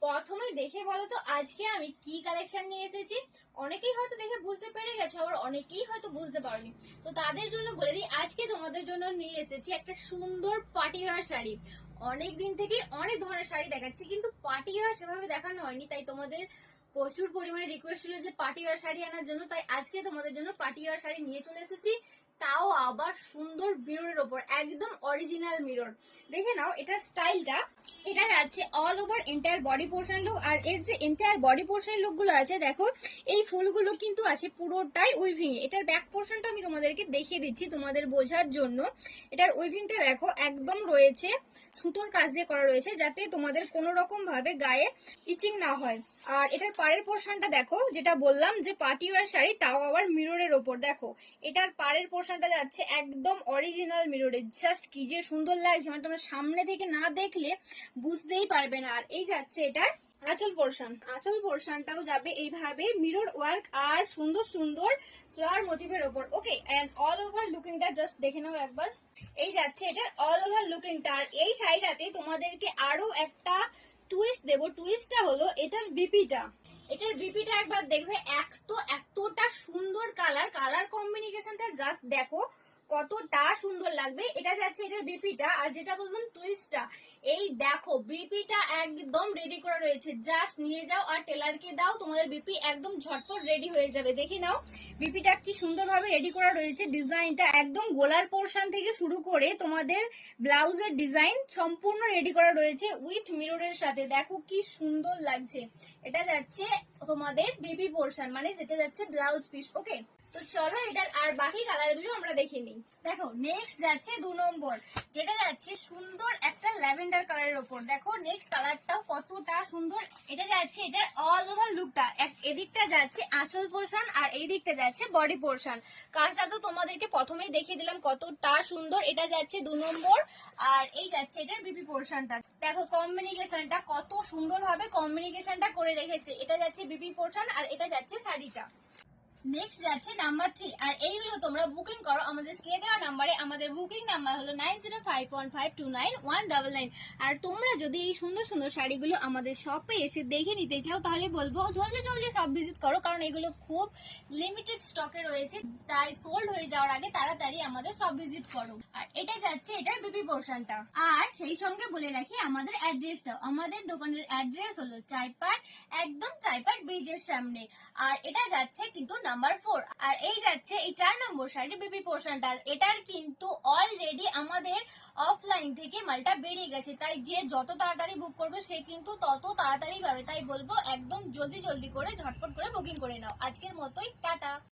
প্রথমে দেখে বলো তো আজকে আমি কি কালেকশন নিয়ে এসেছি। অনেকেই হয়তো দেখে বুঝতে পেরে গেছো, আবার অনেকেই হয়তো বুঝতে পারোনি। তো তাদের জন্য বলে দিই, আজকে তোমাদের জন্য নিয়ে এসেছি একটা সুন্দর পার্টিওয়ার শাড়ি। অনেক দিন থেকে অনেক ধরনের শাড়ি দেখাচ্ছি, কিন্তু পার্টিওয়ার সেভাবে দেখানো হয়নি, তাই তোমাদের প্রচুর পরিমাণে রিকোয়েস্ট ছিল যে পার্টিওয়ার শাড়ি আনার জন্য। তাই আজকে তোমাদের জন্য পার্টিওয়ার শাড়ি নিয়ে চলে এসেছি, তাও আবার সুন্দর মিররের ওপর, একদম অরিজিনাল মিরর। দেখে নাও এটার স্টাইলটা। এটা যাচ্ছে all over entire body portion look. আর এর যে এন্টায়ার বডি পোর্শন লুক গুলো আছে, দেখো এই ফুলগুলো কিন্তু আছে পুরোটাই উইভিং। এটার ব্যাক পোর্শনটা আমি তোমাদেরকে দেখিয়ে দিচ্ছি তোমাদের বোঝার জন্য। এটার উইভিংটা দেখো একদম রয়েছে সুতোর কাজ দিয়ে করা রয়েছে, যাতে তোমাদের কোনো রকম ভাবে গায়ে ইচিং না হয়। আর এটার পাড়ের পোর্শনটা দেখো, যেটা বললাম যে পার্টিওয়ার শাড়ি, তাও আবার মিররের ওপর। দেখো এটার পাড়ের পোর্শনটা যাচ্ছে একদম অরিজিনাল মিররে। জাস্ট কি যে সুন্দর লাগছে, মানে তোমরা সামনে থেকে না দেখলে বুঝতেই পারবে না। আর এই যাচ্ছে এটার আঁচল পোর্শন। আঁচল পোর্শনটাও যাবে এইভাবে মিরর ওয়ার্ক আর সুন্দর সুন্দর ফ্লাওয়ার মোটিভের ওপর। ওকে, এন্ড অল ওভার লুকিংটা জাস্ট দেখে নাও একবার। এই যাচ্ছে এটার অল ওভার লুকিংটা। আর এই শাড়িটাতে তোমাদেরকে আরো একটা টুইস্ট দেবো। টুইস্টটা হলো এটার বিপিটা। এটার বিপিটা একবার দেখবে, এতটা সুন্দর কালার কম্বিনেশনটা জাস্ট দেখো কতটা সুন্দর লাগবে। এটা যাচ্ছে এটার বিপিটা। আর যেটা বললাম টুইস্টটা, এই দেখো বিপিটা একদম রেডি করা রয়েছে। জাস্ট নিয়ে যাও আর টেলারকে দাও, তোমাদের বিপি একদম ঝটপট রেডি হয়ে যাবে। দেখে নাও বিপিটা কি সুন্দরভাবে রেডি করা রয়েছে। ডিজাইনটা একদম গোলার পোর্শন থেকে শুরু করে তোমাদের ব্লাউজের ডিজাইন সম্পূর্ণ রেডি করা রয়েছে উইথ মিররের সাথে। দেখো কি সুন্দর লাগছে। এটা যাচ্ছে তোমাদের বিপি পোর্শন, মানে যেটা যাচ্ছে ব্লাউজ পিস। ওকে, তো চলো এটার আর বাকি কালারগুলো আমরা দেখে নিই। দেখো নেক্সট যাচ্ছে 2 নম্বর, যেটা যাচ্ছে সুন্দর একটা ল্যাভেন্ডার কালারের ওপর। দেখো নেক্সট কালারটাও কতটা সুন্দর। এটা যাচ্ছে এটার অল ওভার লুকটা। এদিকটা যাচ্ছে আঁচল পোর্শন আর এই দিকটা যাচ্ছে বডি পোর্শন। কাজটা তো তোমাদেরকে প্রথমেই দেখিয়ে দিলাম কতটা সুন্দর। এটা যাচ্ছে 2 নম্বর। আর এই যাচ্ছে এটার বিপি পোর্শনটা। দেখো কম্বিনেশনটা কত সুন্দর ভাবে কম্বিনেশনটা করে রেখেছে। এটা যাচ্ছে বিপি পোর্শন আর এটা যাচ্ছে শাড়িটা। নেক্সট যাচ্ছে নাম্বার 3। আর এইগুলো তোমরা বুকিং করো আমাদের স্ক্রিনে দেওয়া নাম্বারে। আমাদের বুকিং নাম্বার হলো 9051529199। আর তোমরা যদি এই সুন্দর সুন্দর শাড়িগুলো আমাদের শপে এসে দেখে নিতে চাও, তাহলে বলবো জলদি জলদি সব ভিজিট করো, কারণ এগুলো খুব লিমিটেড স্টকে রয়েছে। তাই সোল্ড হয়ে যাওয়ার আগে তাড়াতাড়ি আমাদের সব ভিজিট করো। আর এটা যাচ্ছে এটার বিপি পোর্শনটা। আর সেই সঙ্গে বলে রাখি আমাদের অ্যাড্রেসটাও। আমাদের দোকানের অ্যাড্রেস হলো চাইপাট, একদম চাইপাট ব্রিজের সামনে। আর এটা যাচ্ছে কিন্তু নাম্বার 4। আর এই যাচ্ছে এই 4 নম্বর শাড়ির বিপি পোর্শনটা। এটার কিন্তু অলরেডি আমাদের অফলাইন থেকে মালটা বেরিয়ে গেছে, তাই যে যত তাড়াতাড়ি বুক করবে সে কিন্তু তত তাড়াতাড়ি পাবে। তাই বলবো একদম জলদি জলদি করে ঝটপট করে বুকিং করে নাও। আজকের মতোই টাটা।